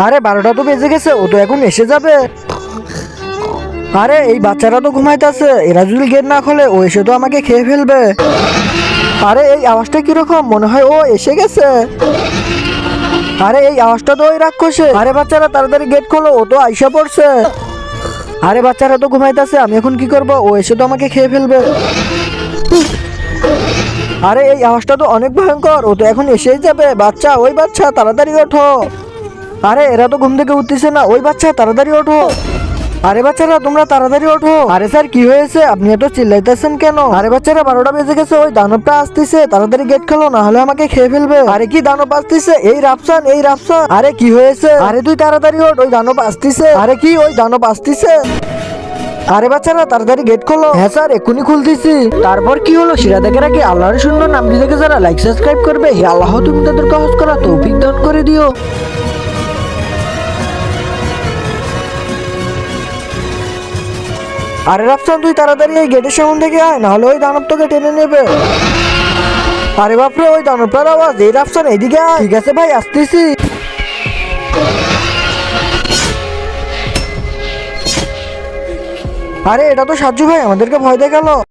আরে 12টা তো বেজে গেছে, ও তো এখন এসে যাবে। আরে এই বাচ্চারা তো ঘুমাইতেছে, এরা যদি গেট না খোলে ও এসে তো আমাকে খেয়ে ফেলবে। আরে এই আওয়াজটা কিরকম, মনে হয় ও এসে গেছে। আরে এই আওয়াজটা তো ওই রাক্ষসে। আরে বাচ্চারা তাড়াতাড়ি গেট খোলো, ও তো আইসা পড়ছে। আরে বাচ্চারা তো ঘুমাইতেছে, আমি এখন কি করব, ও এসে তো আমাকে খেয়ে ফেলবে। আরে এই আওয়াজটা তো অনেক ভয়ঙ্কর, ও তো এখন এসেই যাবে। বাচ্চা, ওই বাচ্চা তাড়াতাড়ি ওঠো। আরে এরা তো ঘুম থেকে উঠতেছে না, ওই বাচ্চা তাড়াতাড়ি ওঠো। আরে বাচ্চারা তোমরা তাড়াতাড়ি ওঠো। আরে স্যার কি হয়েছে, আপনি এত চিল্লাইতেছেন কেন? আরে বাচ্চারা 12টা বেজে গেছে, ওই দানবটা আসতেছে, তাড়াতাড়ি গেট খোলো, না হলে আমাকে খেয়ে ফেলবে। আরে কি দানব আসতেছে? এই রাফসান, এই রাফসান। আরে কি হয়েছে? আরে তুই তাড়াতাড়ি ওঠ, ওই দানব আসতেছে। আরে কি ওই দানব আসতেছে? আরে বাচ্চারা তাড়াতাড়ি গেট খোলো। হ্যাঁ স্যার এক্ষুনি খুলতেছি। তারপর কি হলো, সেটা দেখার আগে আল্লাহর সুন্দর নামটি দেখে যারা লাইক সাবস্ক্রাইব করবে, হে আল্লাহ তুমি তাদেরকে সহজ করা তৌফিক দান করে দিও। আরে রাফসান তুই তাড়াতাড়ি এই গেটের সামনে থেকে আয়, না হলে ওই দানব তোকে টেনে নেবে। আরে বাপরে, ওই দানবটার আওয়াজ। এই রাফসান এইদিকে আয়। ঠিক আছে ভাই, আসতেছি। আরে এটা তো সাজ্জু ভাই, আমাদেরকে ভয় দেখালো।